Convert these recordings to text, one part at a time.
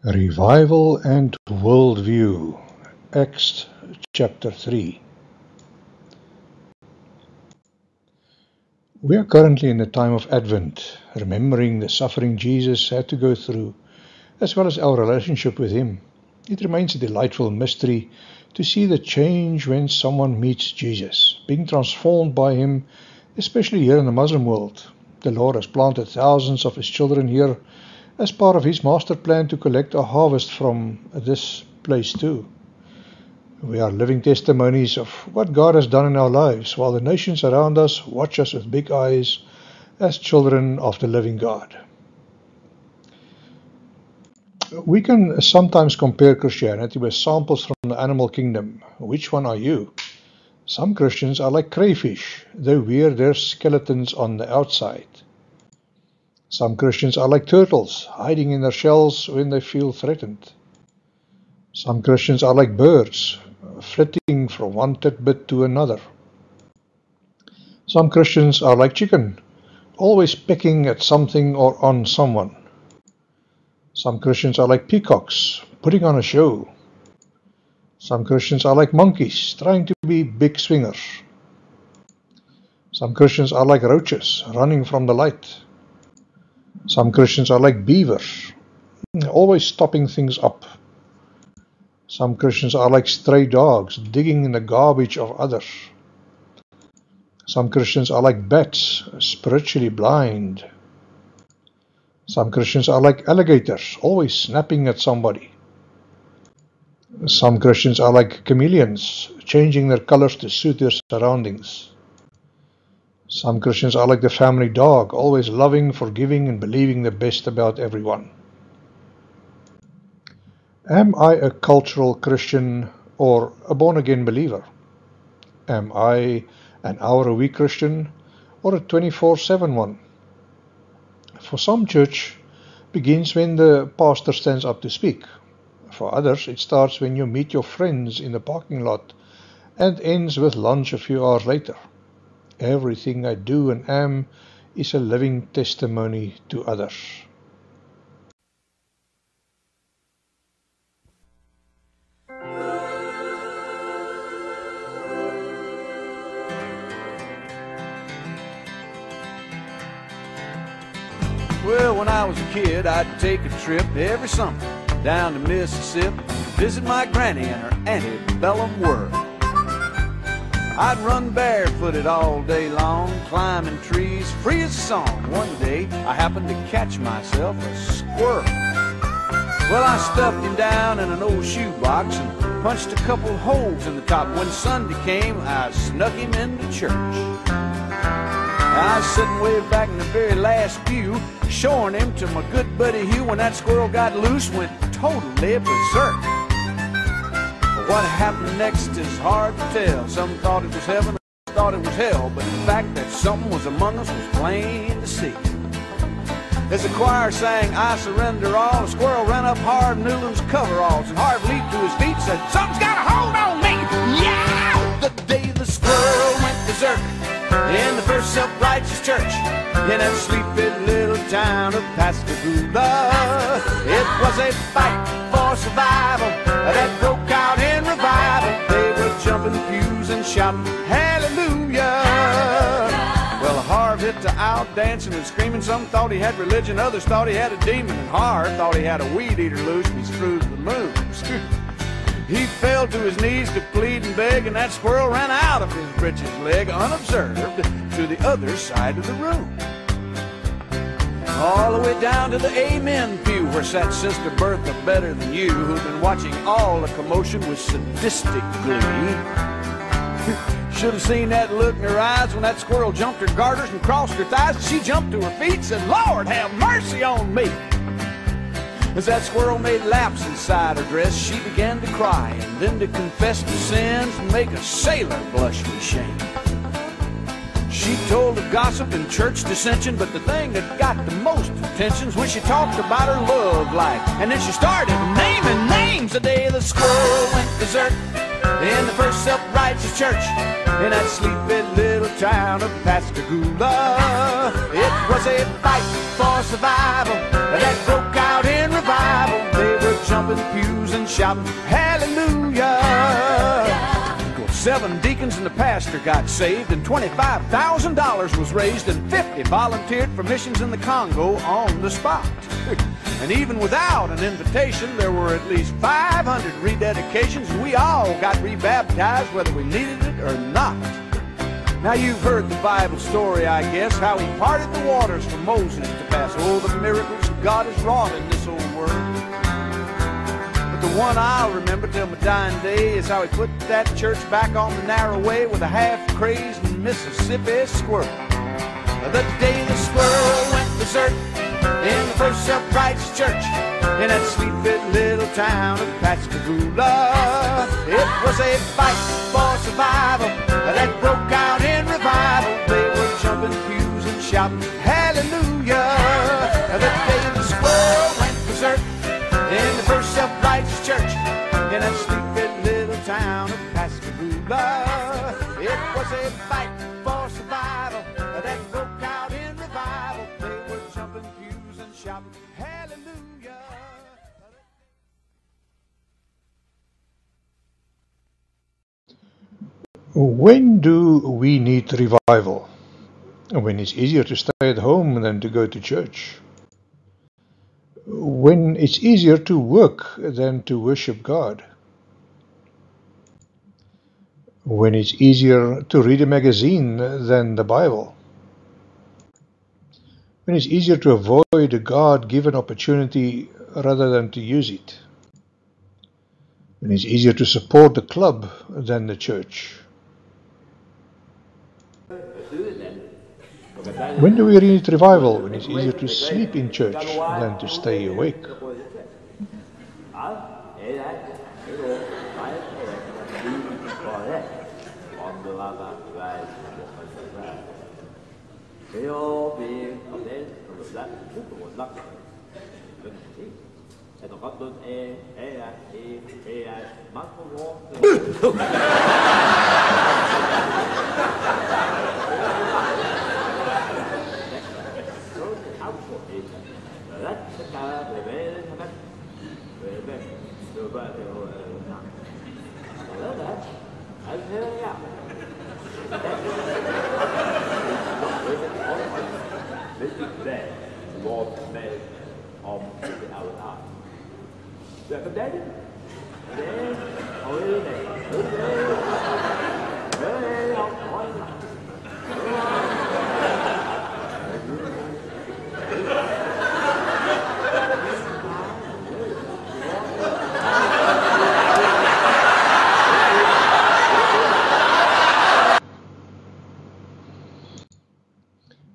Revival and Worldview, Acts chapter 3. We are currently in a time of Advent, remembering the suffering Jesus had to go through, as well as our relationship with Him. It remains a delightful mystery to see the change when someone meets Jesus, being transformed by Him, especially here in the Muslim world. The Lord has planted thousands of His children here as part of His master plan to collect a harvest from this place too. We are living testimonies of what God has done in our lives, while the nations around us watch us with big eyes as children of the living God. We can sometimes compare Christianity with samples from the animal kingdom. Which one are you? Some Christians are like crayfish. They wear their skeletons on the outside. Some Christians are like turtles, hiding in their shells when they feel threatened. Some Christians are like birds, flitting from one tidbit to another. Some Christians are like chicken, always pecking at something or on someone. Some Christians are like peacocks, putting on a show. Some Christians are like monkeys, trying to be big swingers. Some Christians are like roaches, running from the light. Some Christians are like beavers, always stopping things up. Some Christians are like stray dogs, digging in the garbage of others. Some Christians are like bats, spiritually blind. Some Christians are like alligators, always snapping at somebody. Some Christians are like chameleons, changing their colors to suit their surroundings. Some Christians are like the family dog, always loving, forgiving, and believing the best about everyone. Am I a cultural Christian or a born-again believer? Am I an hour-a-week Christian or a 24/7 one? For some, church begins when the pastor stands up to speak. For others, it starts when you meet your friends in the parking lot and ends with lunch a few hours later. Everything I do and am is a living testimony to others. Well, when I was a kid, I'd take a trip every summer down to Mississippi, visit my granny and her antebellum world. I'd run barefooted all day long, climbing trees, free as a song. One day, I happened to catch myself a squirrel. Well, I stuffed him down in an old shoebox and punched a couple holes in the top. When Sunday came, I snuck him into church. I was sitting way back in the very last pew, showing him to my good buddy Hugh. When that squirrel got loose, went totally berserk. What happened next is hard to tell. Some thought it was heaven, others thought it was hell. But the fact that something was among us was plain to see. As the choir sang, "I surrender all," the squirrel ran up Harv Newland's coveralls, and Harv leaped to his feet and said, "Something's got a hold on me!" Yeah! The day the squirrel went berserk in the first self-righteous church in that sleepy little town of Pascagoula. It was a fight for survival that broke out in revival. They were jumping pews and shouting hallelujah. Well, Harv hit the out dancing and screaming. Some thought he had religion, others thought he had a demon, and Harv thought he had a weed eater loose and he screwed the moon. He fell to his knees to plead and beg, and that squirrel ran out of his breeches leg unobserved to the other side of the room. All the way down to the amen pew where sat Sister Bertha Better Than You, who'd been watching all the commotion with sadistic glee. Should have seen that look in her eyes when that squirrel jumped her garters and crossed her thighs. She jumped to her feet and said, "Lord, have mercy on me." As that squirrel made laps inside her dress, she began to cry and then to confess to sins and make a sailor blush with shame. She told of gossip and church dissension, but the thing that got the most attention was when she talked about her love life. And then she started naming names. The day the squirrel went berserk in the first self-righteous church in that sleepy little town of Pascagoula. It was a fight for survival that broke out in revival. They were shouting, hallelujah. Well, 7 deacons and the pastor got saved, and $25,000 was raised, and 50 volunteered for missions in the Congo on the spot. And even without an invitation, there were at least 500 rededications, and we all got rebaptized whether we needed it or not. Now you've heard the Bible story, I guess, how he parted the waters for Moses to pass. Oh, the miracles God has wrought in this old world. But the one I'll remember till my dying day is how he put that church back on the narrow way with a half-crazed Mississippi squirrel. The day the squirrel went berserk in the first self-righteous church in that sleepy little town of Pascagoula. It was a fight for survival that broke out in revival. They were jumping pews and shouting, hallelujah. The day the squirrel went berserk in the first self-righteous church in that sleepy little town of Pascagoula. It was a fight for survival that broke out in revival. They were jumping pews and shouting, hallelujah. When do we need revival? When it's easier to stay at home than to go to church. When it's easier to work than to worship God. When it's easier to read a magazine than the Bible. When it's easier to avoid a God-given opportunity rather than to use it. When it's easier to support the club than the church. When do we need revival? When it's easier to sleep in church than to stay awake.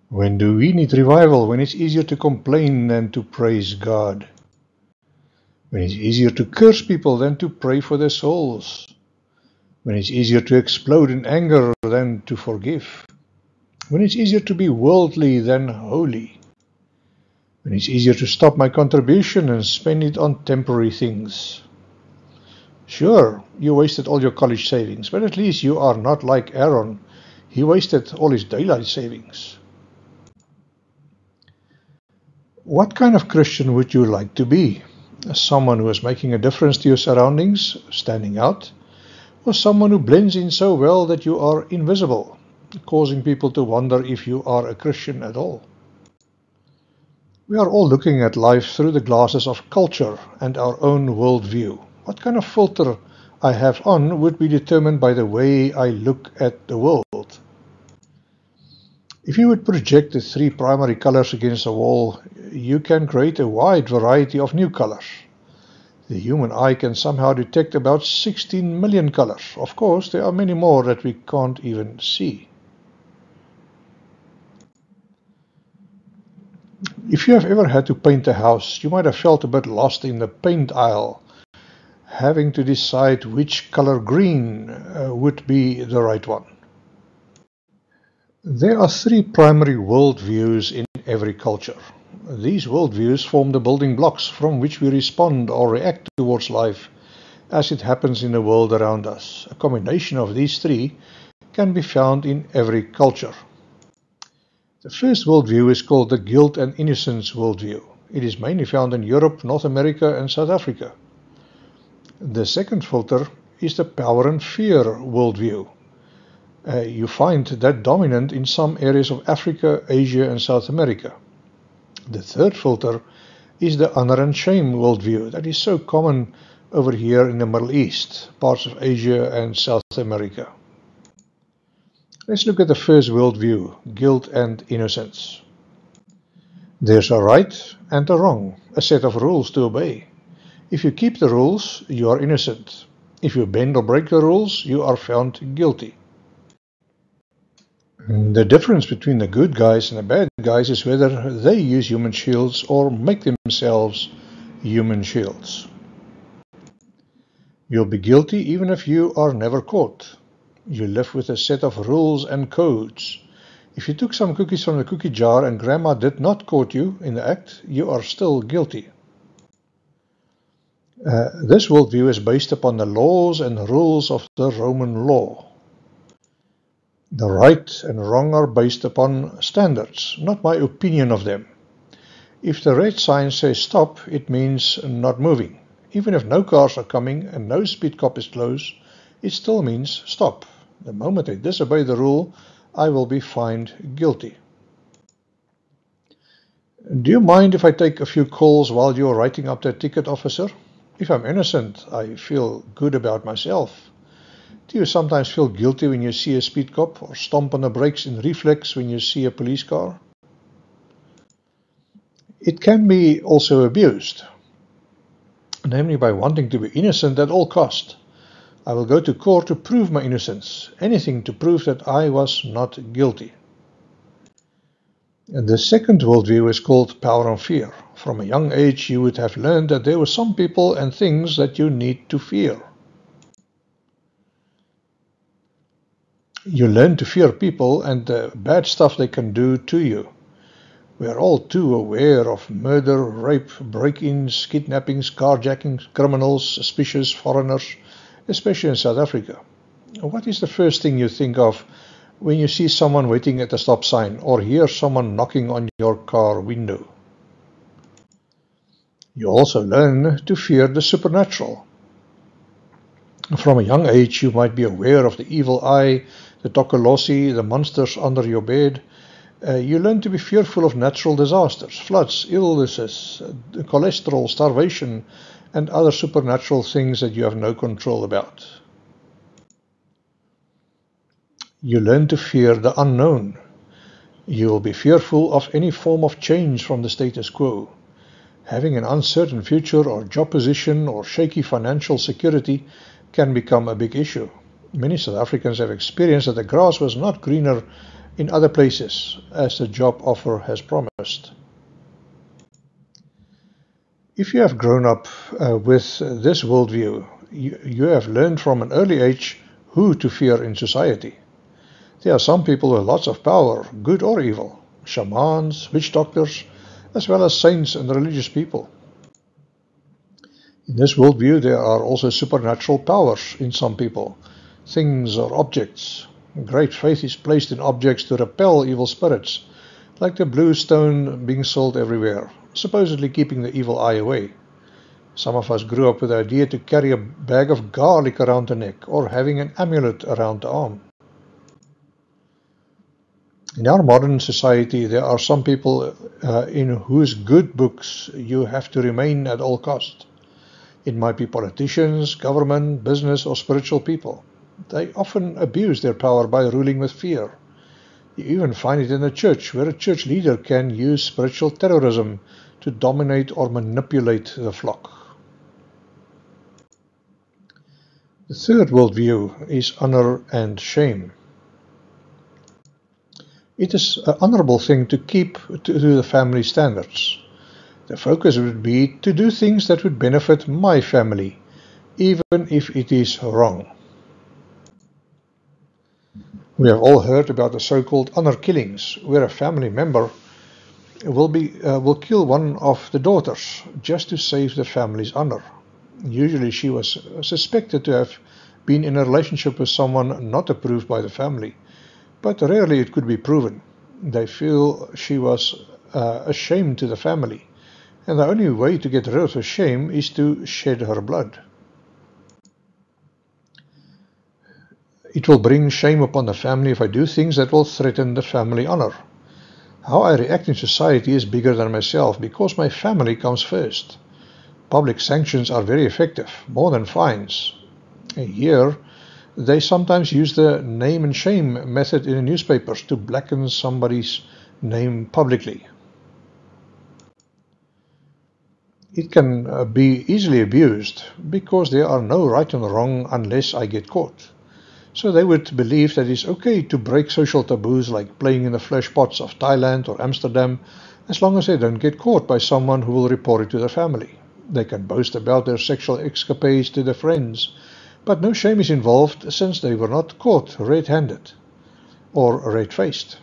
When do we need revival? When it's easier to complain than to praise God. When it's easier to curse people than to pray for their souls. When it's easier to explode in anger than to forgive. When it's easier to be worldly than holy. When it's easier to stop my contribution and spend it on temporary things. Sure, you wasted all your college savings, but at least you are not like Aaron. He wasted all his daylight savings. What kind of Christian would you like to be? Someone who is making a difference to your surroundings, standing out, or someone who blends in so well that you are invisible, causing people to wonder if you are a Christian at all? We are all looking at life through the glasses of culture and our own worldview. What kind of filter I have on would be determined by the way I look at the world. If you would project the 3 primary colors against a wall, you can create a wide variety of new colors. The human eye can somehow detect about 16 million colors. Of course, there are many more that we can't even see. If you have ever had to paint a house, you might have felt a bit lost in the paint aisle, having to decide which color green would be the right one. There are 3 primary worldviews in every culture. These worldviews form the building blocks from which we respond or react towards life as it happens in the world around us. A combination of these 3 can be found in every culture. The first worldview is called the guilt and innocence worldview. It is mainly found in Europe, North America, and South Africa. The second filter is the power and fear worldview. You find that dominant in some areas of Africa, Asia, and South America. The third filter is the honor and shame worldview that is so common over here in the Middle East, parts of Asia and South America. Let's look at the first worldview, guilt and innocence. There's a right and a wrong, a set of rules to obey. If you keep the rules, you are innocent. If you bend or break the rules, you are found guilty. The difference between the good guys and the bad guys is whether they use human shields or make themselves human shields. You'll be guilty even if you are never caught. You live with a set of rules and codes. If you took some cookies from the cookie jar and Grandma did not caught you in the act, you are still guilty. This worldview is based upon the laws and rules of the Roman law. The right and wrong are based upon standards, not my opinion of them. If the red sign says stop, it means not moving. Even if no cars are coming and no speed cop is close, it still means stop. The moment I disobey the rule, I will be fined guilty. Do you mind if I take a few calls while you're writing up that ticket, officer? If I'm innocent, I feel good about myself. Do you sometimes feel guilty when you see a speed cop or stomp on the brakes in reflex when you see a police car? It can be also abused, namely by wanting to be innocent at all cost. I will go to court to prove my innocence, anything to prove that I was not guilty. And the second worldview is called power and fear. From a young age you would have learned that there were some people and things that you need to fear. You learn to fear people and the bad stuff they can do to you. We are all too aware of murder, rape, break-ins, kidnappings, carjackings, criminals, suspicious foreigners, especially in South Africa. What is the first thing you think of when you see someone waiting at a stop sign or hear someone knocking on your car window? You also learn to fear the supernatural. From a young age you might be aware of the evil eye, the tokolosi, the monsters under your bed. You learn to be fearful of natural disasters, floods, illnesses, cholesterol, starvation, and other supernatural things that you have no control about. You learn to fear the unknown. You will be fearful of any form of change from the status quo. Having an uncertain future or job position or shaky financial security can become a big issue. Many South Africans have experienced that the grass was not greener in other places as the job offer has promised. If you have grown up with this worldview, you have learned from an early age who to fear in society. There are some people with lots of power, good or evil, shamans, witch doctors, as well as saints and religious people. In this worldview there are also supernatural powers in some people, things or objects. Great faith is placed in objects to repel evil spirits, like the blue stone being sold everywhere, supposedly keeping the evil eye away. Some of us grew up with the idea to carry a bag of garlic around the neck or having an amulet around the arm. In our modern society there are some people in whose good books you have to remain at all cost. It might be politicians, government, business, or spiritual people. They often abuse their power by ruling with fear. You even find it in the church, where a church leader can use spiritual terrorism to dominate or manipulate the flock. The third worldview is honor and shame. It is an honorable thing to keep to the family standards. The focus would be to do things that would benefit my family, even if it is wrong. We have all heard about the so-called honor killings, where a family member will kill one of the daughters just to save the family's honor. Usually she was suspected to have been in a relationship with someone not approved by the family, but rarely it could be proven. They feel she was a shame to the family, and the only way to get rid of her shame is to shed her blood. It will bring shame upon the family if I do things that will threaten the family honor. How I react in society is bigger than myself because my family comes first. Public sanctions are very effective, more than fines. Here, they sometimes use the name and shame method in the newspapers to blacken somebody's name publicly. It can be easily abused because there are no right and wrong unless I get caught. So they would believe that it's okay to break social taboos like playing in the flesh pots of Thailand or Amsterdam as long as they don't get caught by someone who will report it to their family. They can boast about their sexual escapades to their friends, but no shame is involved since they were not caught red-handed or red-faced.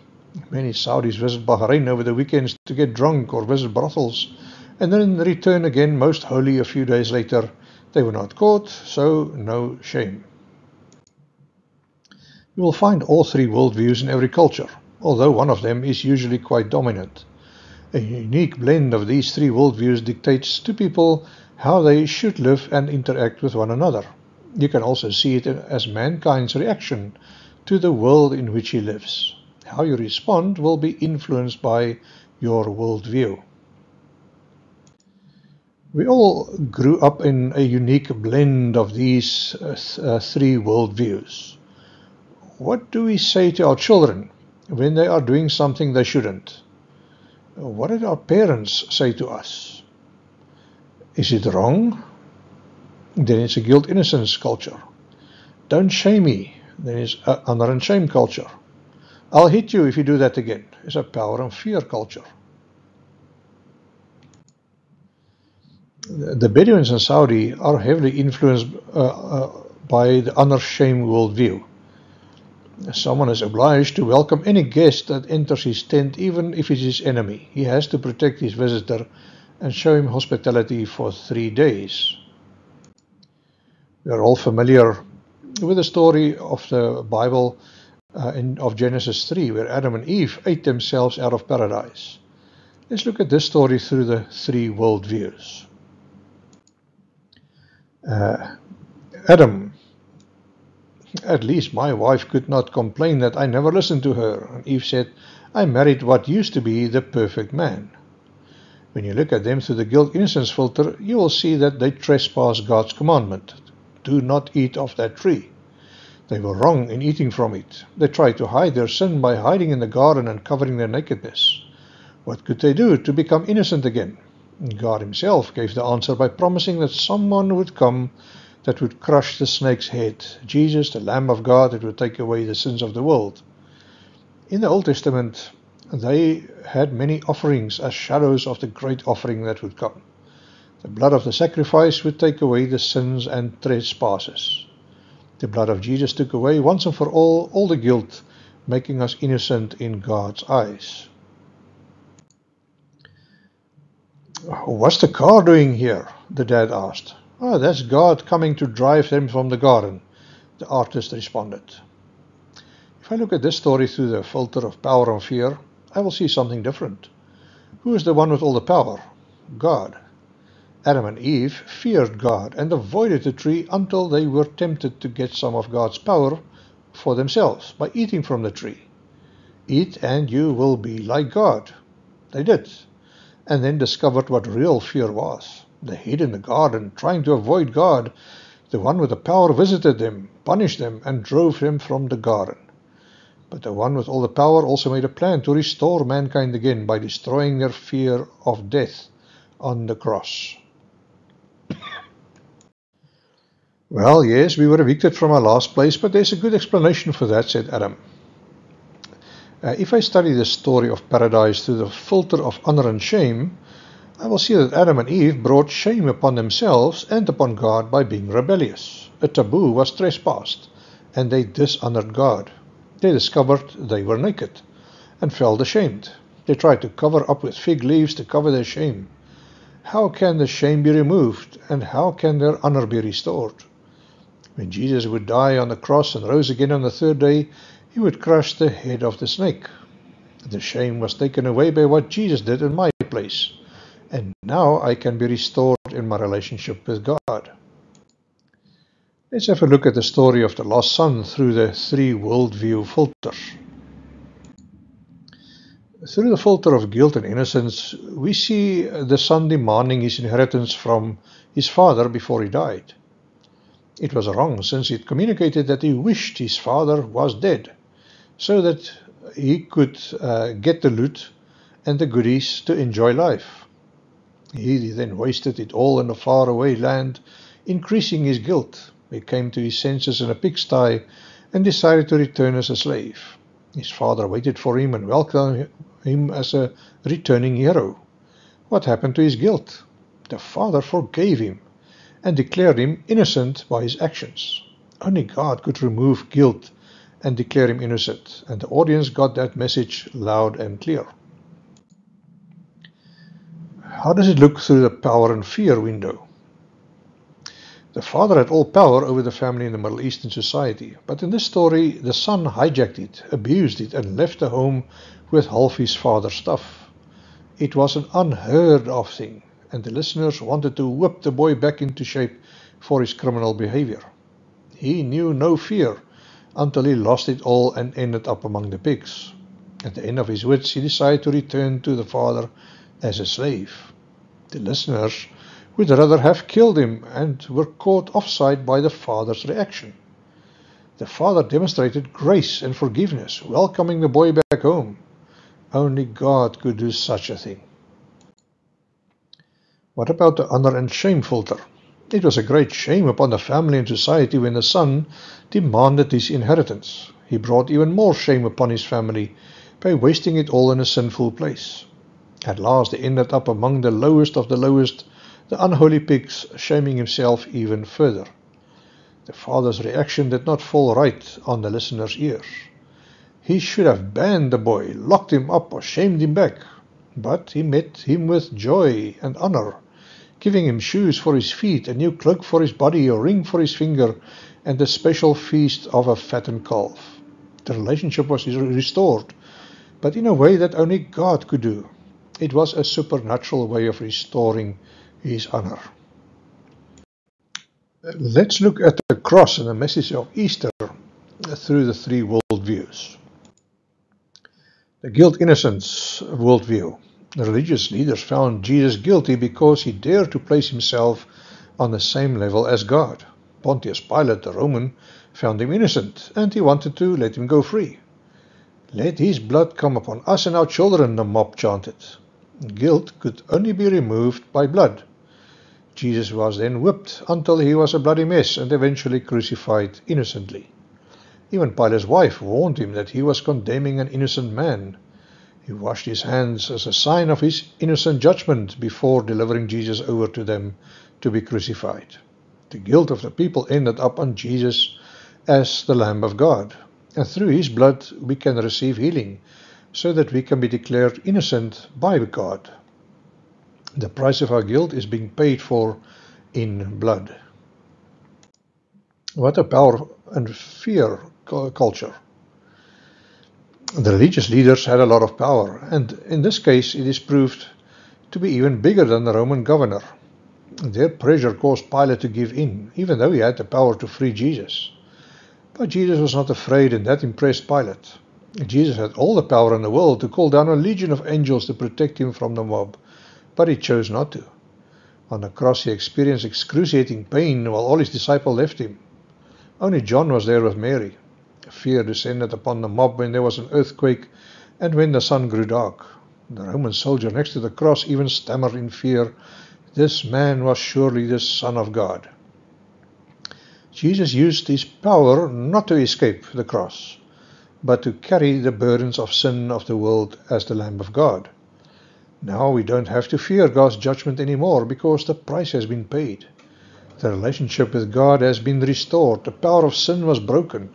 Many Saudis visit Bahrain over the weekends to get drunk or visit brothels, and then return again most holy a few days later. They were not caught, so no shame. You will find all three worldviews in every culture, although one of them is usually quite dominant. A unique blend of these three worldviews dictates to people how they should live and interact with one another. You can also see it as mankind's reaction to the world in which he lives. How you respond will be influenced by your worldview. We all grew up in a unique blend of these three worldviews. What do we say to our children when they are doing something they shouldn't? What did our parents say to us? Is it wrong? Then it's a guilt-innocence culture. Don't shame me. Then it's honor and shame culture. I'll hit you if you do that again. It's a power and fear culture. The Bedouins in Saudi are heavily influenced by the honor-shame worldview. Someone is obliged to welcome any guest that enters his tent, even if it is his enemy. He has to protect his visitor and show him hospitality for 3 days. We are all familiar with the story of the Bible of Genesis 3, where Adam and Eve ate themselves out of paradise. Let's look at this story through the three worldviews. Adam: at least my wife could not complain that I never listened to her. And Eve said, I married what used to be the perfect man. When you look at them through the guilt-innocence filter, you will see that they trespass God's commandment. Do not eat of that tree. They were wrong in eating from it. They tried to hide their sin by hiding in the garden and covering their nakedness. What could they do to become innocent again? God himself gave the answer by promising that someone would come that would crush the snake's head. Jesus, the Lamb of God, that would take away the sins of the world. In the Old Testament, they had many offerings as shadows of the great offering that would come. The blood of the sacrifice would take away the sins and trespasses. The blood of Jesus took away once and for all the guilt, making us innocent in God's eyes. What's the car doing here? The dad asked. Oh, that's God coming to drive them from the garden, the artist responded. If I look at this story through the filter of power and fear, I will see something different. Who is the one with all the power? God. Adam and Eve feared God and avoided the tree until they were tempted to get some of God's power for themselves by eating from the tree. Eat and you will be like God. They did, and then discovered what real fear was. They hid in the garden, trying to avoid God. The one with the power visited them, punished them, and drove them from the garden. But the one with all the power also made a plan to restore mankind again by destroying their fear of death on the cross. Well, yes, we were evicted from our last place, but there's a good explanation for that, said Adam. If I study the story of paradise through the filter of honor and shame, I will see that Adam and Eve brought shame upon themselves and upon God by being rebellious. A taboo was trespassed, and they dishonored God. They discovered they were naked and felt ashamed. They tried to cover up with fig leaves to cover their shame. How can the shame be removed, and how can their honor be restored? When Jesus would die on the cross and rose again on the third day, he would crush the head of the snake. The shame was taken away by what Jesus did in my place, and now I can be restored in my relationship with God. Let's have a look at the story of the lost son through the three worldview filters. Through the filter of guilt and innocence, we see the son demanding his inheritance from his father before he died. It was wrong, since it communicated that he wished his father was dead, so that he could get the loot and the goodies to enjoy life. He then wasted it all in a faraway land, increasing his guilt. He came to his senses in a pigsty and decided to return as a slave. His father waited for him and welcomed him as a returning hero. What happened to his guilt? The father forgave him and declared him innocent by his actions. Only God could remove guilt and declare him innocent, and the audience got that message loud and clear. How does it look through the power and fear window? The father had all power over the family in the Middle Eastern society, but in this story the son hijacked it, abused it, and left the home with half his father's stuff. It was an unheard of thing, and the listeners wanted to whip the boy back into shape for his criminal behavior. He knew no fear until he lost it all and ended up among the pigs. At the end of his wits, he decided to return to the father as a slave. The listeners would rather have killed him and were caught offside by the father's reaction. The father demonstrated grace and forgiveness, welcoming the boy back home. Only God could do such a thing. What about the honor and shame filter? It was a great shame upon the family and society when the son demanded his inheritance. He brought even more shame upon his family by wasting it all in a sinful place. At last he ended up among the lowest of the lowest, the unholy pigs, shaming himself even further. The father's reaction did not fall right on the listener's ears. He should have banned the boy, locked him up, or shamed him back. But he met him with joy and honor, giving him shoes for his feet, a new cloak for his body, a ring for his finger, and a special feast of a fattened calf. The relationship was restored, but in a way that only God could do. It was a supernatural way of restoring his honor. Let's look at the cross and the message of Easter through the three worldviews. The guilt-innocence worldview. The religious leaders found Jesus guilty because he dared to place himself on the same level as God. Pontius Pilate, the Roman, found him innocent, and he wanted to let him go free. "Let his blood come upon us and our children," the mob chanted. Guilt could only be removed by blood. Jesus was then whipped until he was a bloody mess and eventually crucified innocently. Even Pilate's wife warned him that he was condemning an innocent man. He washed his hands as a sign of his innocent judgment before delivering Jesus over to them to be crucified. The guilt of the people ended up on Jesus as the Lamb of God, and through his blood we can receive healing, so that we can be declared innocent by God. The price of our guilt is being paid for in blood. What a power and fear culture. The religious leaders had a lot of power, and in this case it is proved to be even bigger than the Roman governor. Their pressure caused Pilate to give in, even though he had the power to free Jesus. But Jesus was not afraid, and that impressed Pilate. Jesus had all the power in the world to call down a legion of angels to protect him from the mob, but he chose not to. On the cross he experienced excruciating pain while all his disciples left him. Only John was there with Mary. Fear descended upon the mob when there was an earthquake and when the sun grew dark. The Roman soldier next to the cross even stammered in fear. This man was surely the Son of God. Jesus used his power not to escape the cross, but to carry the burdens of sin of the world as the Lamb of God. Now we don't have to fear God's judgment anymore because the price has been paid. The relationship with God has been restored. The power of sin was broken.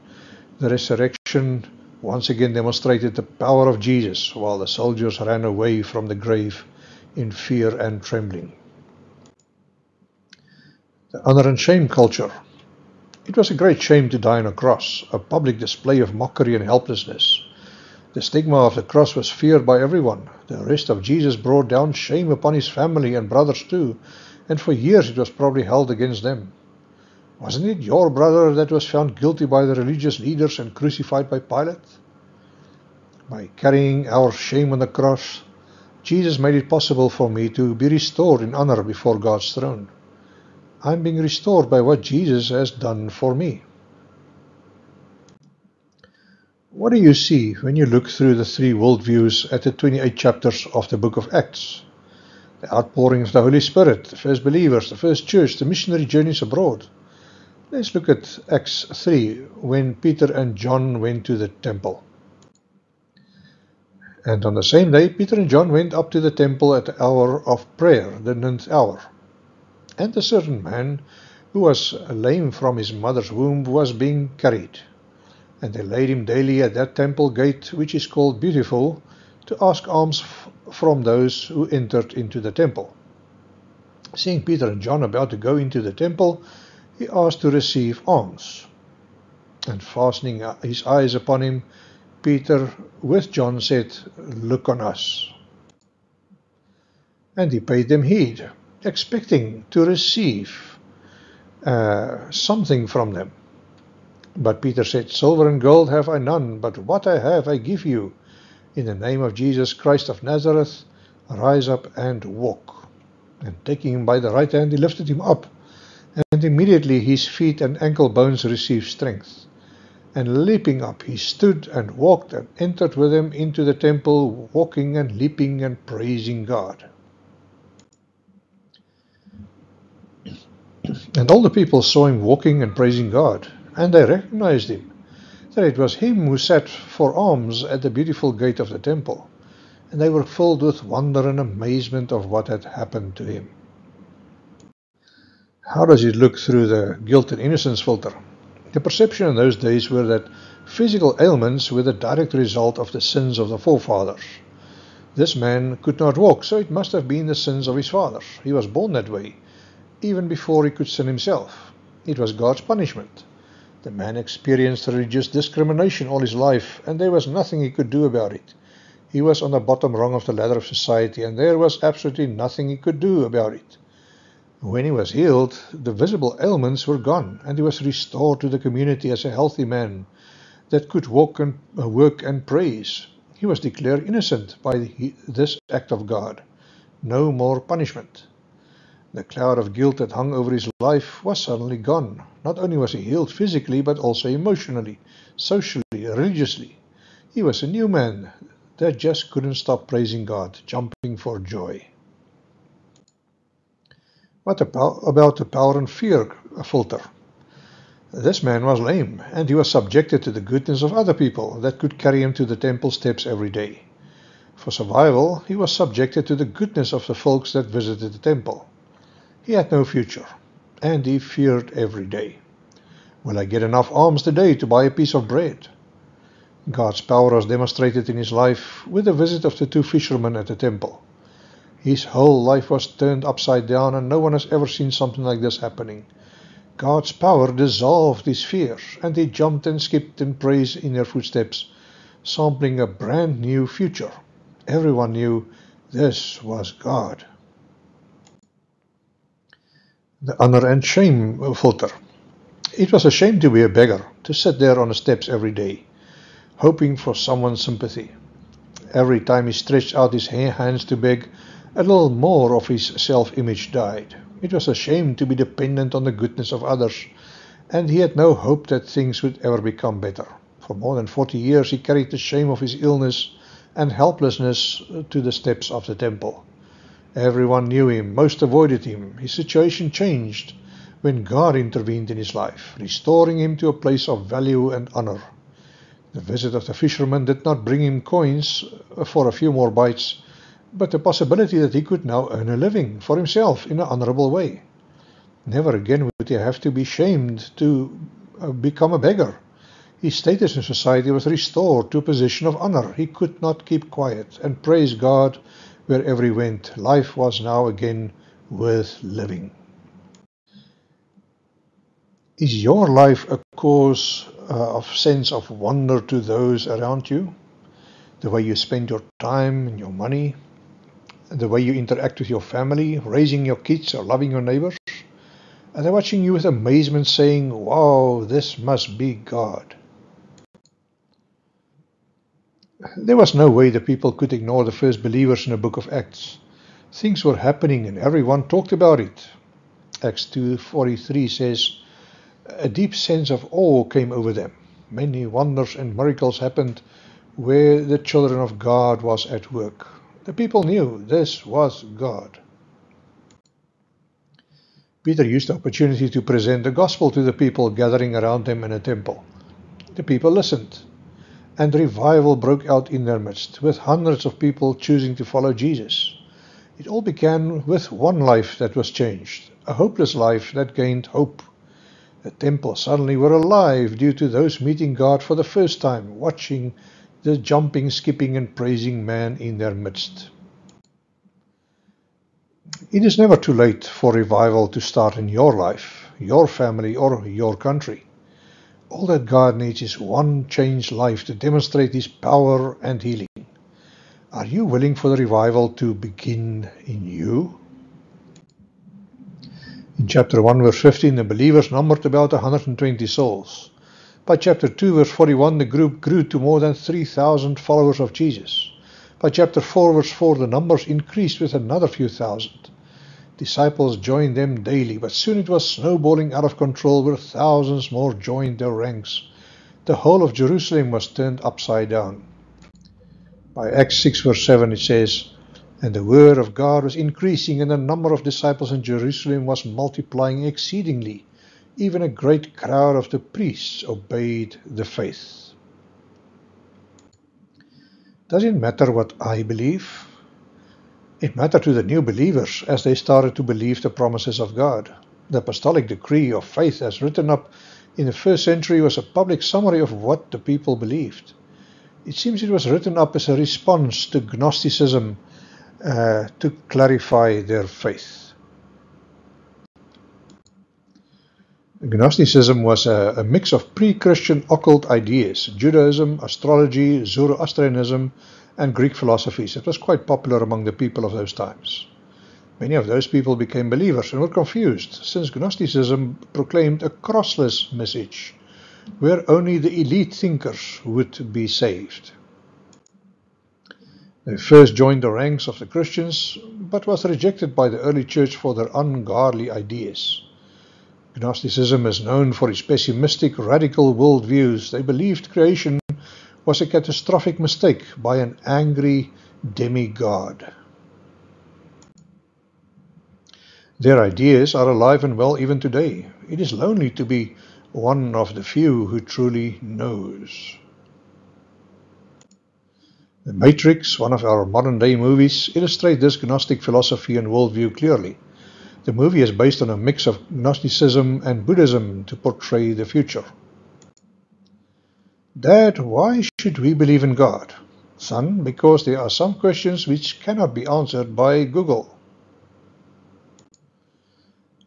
The resurrection once again demonstrated the power of Jesus, while the soldiers ran away from the grave in fear and trembling. The honor and shame culture. It was a great shame to die on a cross, a public display of mockery and helplessness. The stigma of the cross was feared by everyone. The arrest of Jesus brought down shame upon his family and brothers too, and for years it was probably held against them. Wasn't it your brother that was found guilty by the religious leaders and crucified by Pilate? By carrying our shame on the cross, Jesus made it possible for me to be restored in honor before God's throne. I'm being restored by what Jesus has done for me. What do you see when you look through the three worldviews at the 28 chapters of the book of Acts? The outpouring of the Holy Spirit, the first believers, the first church, the missionary journeys abroad. Let's look at Acts 3, when Peter and John went to the temple. And on the same day, Peter and John went up to the temple at the hour of prayer, the 9th hour. And a certain man, who was lame from his mother's womb, was being carried. And they laid him daily at that temple gate, which is called Beautiful, to ask alms from those who entered into the temple. Seeing Peter and John about to go into the temple, he asked to receive alms. And fastening his eyes upon him, Peter with John said, "Look on us." And he paid them heed, expecting to receive something from them. But Peter said, "Silver and gold have I none, but what I have I give you. In the name of Jesus Christ of Nazareth, rise up and walk." And taking him by the right hand, he lifted him up, and immediately his feet and ankle bones received strength. And leaping up, he stood and walked and entered with them into the temple, walking and leaping and praising God. And all the people saw him walking and praising God, and they recognized him, that it was him who sat for alms at the beautiful gate of the temple. And they were filled with wonder and amazement of what had happened to him. How does it look through the guilt and innocence filter? The perception in those days were that physical ailments were the direct result of the sins of the forefathers. This man could not walk, so it must have been the sins of his fathers. He was born that way, even before he could sin himself. It was God's punishment. The man experienced religious discrimination all his life, and there was nothing he could do about it. He was on the bottom rung of the ladder of society, and there was absolutely nothing he could do about it. When he was healed, the visible ailments were gone, and he was restored to the community as a healthy man that could walk and work and praise. He was declared innocent by this act of God. No more punishment. The cloud of guilt that hung over his life was suddenly gone. Not only was he healed physically, but also emotionally, socially, religiously. He was a new man that just couldn't stop praising God, jumping for joy. What about the power and fear filter? This man was lame, and he was subjected to the goodness of other people that could carry him to the temple steps every day. For survival, he was subjected to the goodness of the folks that visited the temple. He had no future, and he feared every day. Will I get enough alms today to buy a piece of bread? God's power was demonstrated in his life with the visit of the two fishermen at the temple. His whole life was turned upside down, and no one has ever seen something like this happening. God's power dissolved his fears, and he jumped and skipped in praise in their footsteps, sampling a brand new future. Everyone knew this was God. The honor and shame filter. It was a shame to be a beggar, to sit there on the steps every day, hoping for someone's sympathy. Every time he stretched out his hands to beg, a little more of his self-image died. It was a shame to be dependent on the goodness of others, and he had no hope that things would ever become better. For more than 40 years he carried the shame of his illness and helplessness to the steps of the temple. Everyone knew him, most avoided him. His situation changed when God intervened in his life, restoring him to a place of value and honor. The visit of the fisherman did not bring him coins for a few more bites, but the possibility that he could now earn a living for himself in an honorable way. Never again would he have to be shamed to become a beggar. His status in society was restored to a position of honor. He could not keep quiet and praise God wherever he went. Life was now again worth living. Is your life a cause of sense of wonder to those around you? The way you spend your time and your money, the way you interact with your family, raising your kids or loving your neighbors? And they're watching you with amazement, saying, "Wow, this must be God." There was no way the people could ignore the first believers in the book of Acts. Things were happening and everyone talked about it. Acts 2:43 says, "A deep sense of awe came over them. Many wonders and miracles happened where the children of God was at work." The people knew this was God. Peter used the opportunity to present the gospel to the people gathering around him in a temple. The people listened, and revival broke out in their midst, with hundreds of people choosing to follow Jesus. It all began with one life that was changed, a hopeless life that gained hope. The temple suddenly were alive due to those meeting God for the first time, watching the jumping, skipping, and praising man in their midst. It is never too late for revival to start in your life, your family, or your country. All that God needs is one changed life to demonstrate His power and healing. Are you willing for the revival to begin in you? In chapter 1, verse 15, the believers numbered about 120 souls. By chapter 2, verse 41, the group grew to more than 3,000 followers of Jesus. By chapter 4, verse 4, the numbers increased with another few thousand. Disciples joined them daily, but soon it was snowballing out of control where thousands more joined their ranks. The whole of Jerusalem was turned upside down. By Acts 6, verse 7, it says, "And the word of God was increasing, and the number of disciples in Jerusalem was multiplying exceedingly. Even a great crowd of the priests obeyed the faith." Does it matter what I believe? It mattered to the new believers as they started to believe the promises of God. The apostolic decree of faith, as written up in the first century, was a public summary of what the people believed. It seems it was written up as a response to Gnosticism to clarify their faith. Gnosticism was a mix of pre-Christian occult ideas, Judaism, astrology, Zoroastrianism, and Greek philosophies. It was quite popular among the people of those times. Many of those people became believers and were confused, since Gnosticism proclaimed a crossless message, where only the elite thinkers would be saved. They first joined the ranks of the Christians, but was rejected by the early church for their ungodly ideas. Gnosticism is known for its pessimistic, radical worldviews. They believed creation was a catastrophic mistake by an angry demigod. Their ideas are alive and well even today. It is lonely to be one of the few who truly knows. The Matrix, one of our modern-day movies, illustrates this Gnostic philosophy and worldview clearly. The movie is based on a mix of Gnosticism and Buddhism to portray the future. Dad, why should we believe in God? Son, because there are some questions which cannot be answered by Google.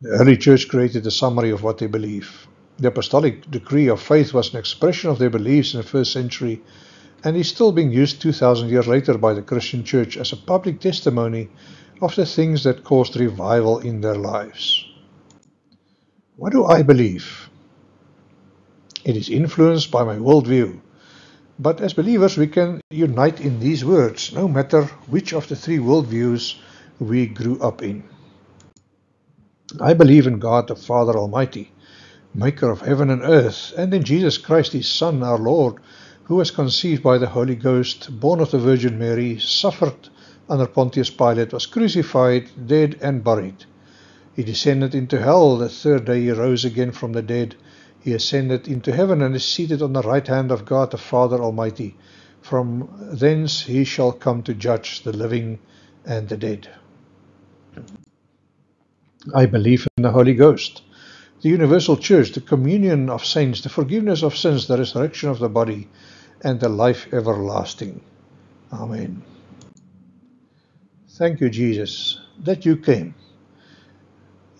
The early church created a summary of what they believe. The apostolic decree of faith was an expression of their beliefs in the first century and is still being used 2,000 years later by the Christian church as a public testimony of the things that caused revival in their lives. What do I believe? It is influenced by my worldview, but as believers we can unite in these words, no matter which of the three worldviews we grew up in. I believe in God the Father Almighty, maker of heaven and earth, and in Jesus Christ His Son, our Lord, who was conceived by the Holy Ghost, born of the Virgin Mary, suffered under Pontius Pilate, was crucified, dead, and buried. He descended into hell. The third day He rose again from the dead. He ascended into heaven and is seated on the right hand of God the Father Almighty. From thence He shall come to judge the living and the dead. I believe in the Holy Ghost, the universal church, the communion of saints, the forgiveness of sins, the resurrection of the body, and the life everlasting. Amen. Thank you, Jesus, that you came.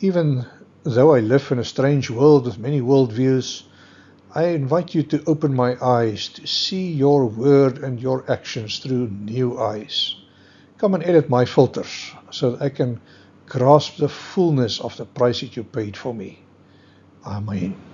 Even though I live in a strange world with many worldviews, I invite you to open my eyes to see your word and your actions through new eyes. Come and edit my filters so that I can grasp the fullness of the price that you paid for me. Amen.